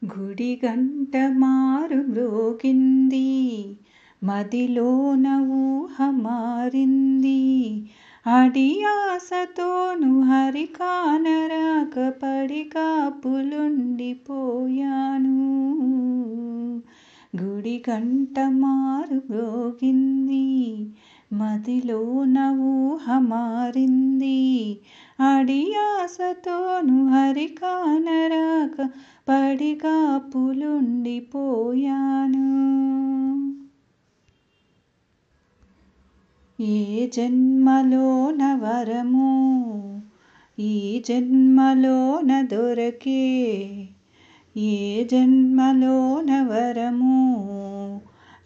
గుడి గంట మారు మ్రోగింది, మదిలోన ఊహ మారింది. అడియాసతోను హరి కానరాక పడి కాపులుండిపోయాను. గుడి గంట మారు మ్రోగింది, మదిలోన ఊహ మారింది. అడియాసతోను హరి కానరాక పడి కాపులుండిపోయాను. ఏ జన్మలోన వరమో ఈ జన్మలోన దొరకే, ఏ జన్మలోన వరమో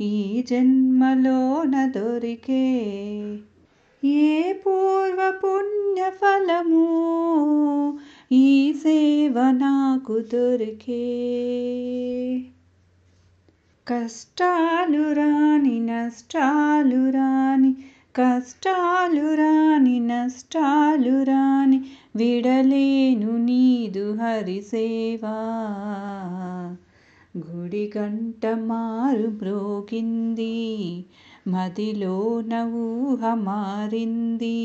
ఈ జన్మలోన దొరికే. ఏ పూర్వ పుణ్య ఫలమో ఈ సేవ నాకు దొరికే. కష్టాలు రాని నష్టాలు రాని, కష్టాలు రాని నష్టాలు రాని, విడలేను నీదు హరిసేవా. గుడి గంట మారు మ్రోగింది, మదిలోన ఊహ మారింది.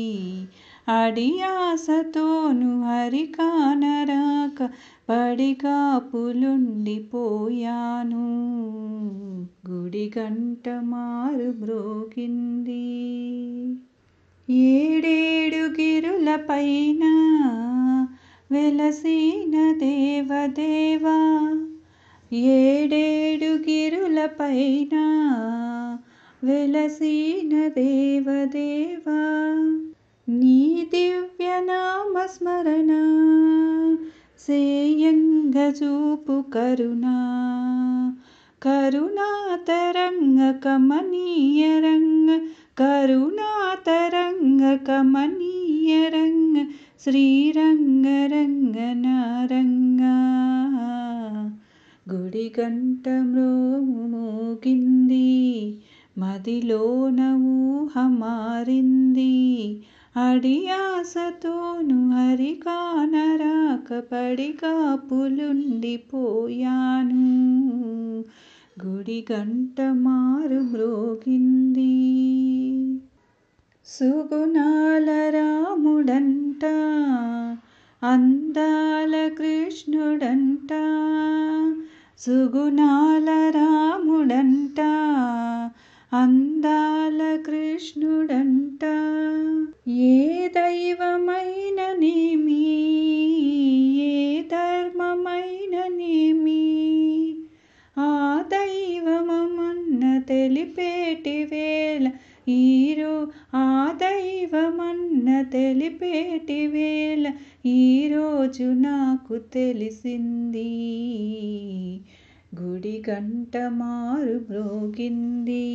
అడియాసతోను హరి కానరాక పడి కాపులుండిపోయాను. గుడి గంట మారు మ్రోగింది. ఏడేడు గిరుల పైన వెలసిన దేవదేవా, ఏడేడు గిరుల పైన వెలసిన దేవదేవా. నీ దివ్య నామ స్మరణ సేయంగ చూపు కరుణా, కరుణాతరంగ కమనీయ రంగ, కరుణాతరంగ కమనీయ రంగ, శ్రీరంగ రంగనారంగా. గుడి గంట మ్రోగింది, మదిలోన ఊహ మారింది. అడియాసతోను హరి కానరాక పడి కాపులుండిపోయాను. గుడి గంట మారు మ్రోగింది. సుగుణాల రాముడంట, అందాల కృష్ణుడంట, సుగుణాల రాముడంట, అందాల కృష్ణుడంట. ఏ దైవమైననేమి, ఏ ధర్మమైననేమి, ఆ దైవమన్న తెలిపేటి వేళ ఆ దైవమన్న తెలిపేటి వేళ ఈరోజు నాకు తెలిసింది. గుడి గంట మారు మ్రోగింది,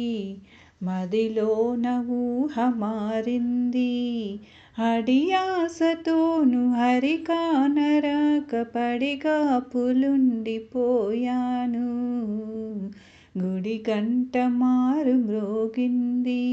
మదిలోన ఊహ మారింది. అడియాసతోను హరి కానరాక పడి కాపులుండిపోయాను. గుడి గంట మారు మ్రోగింది.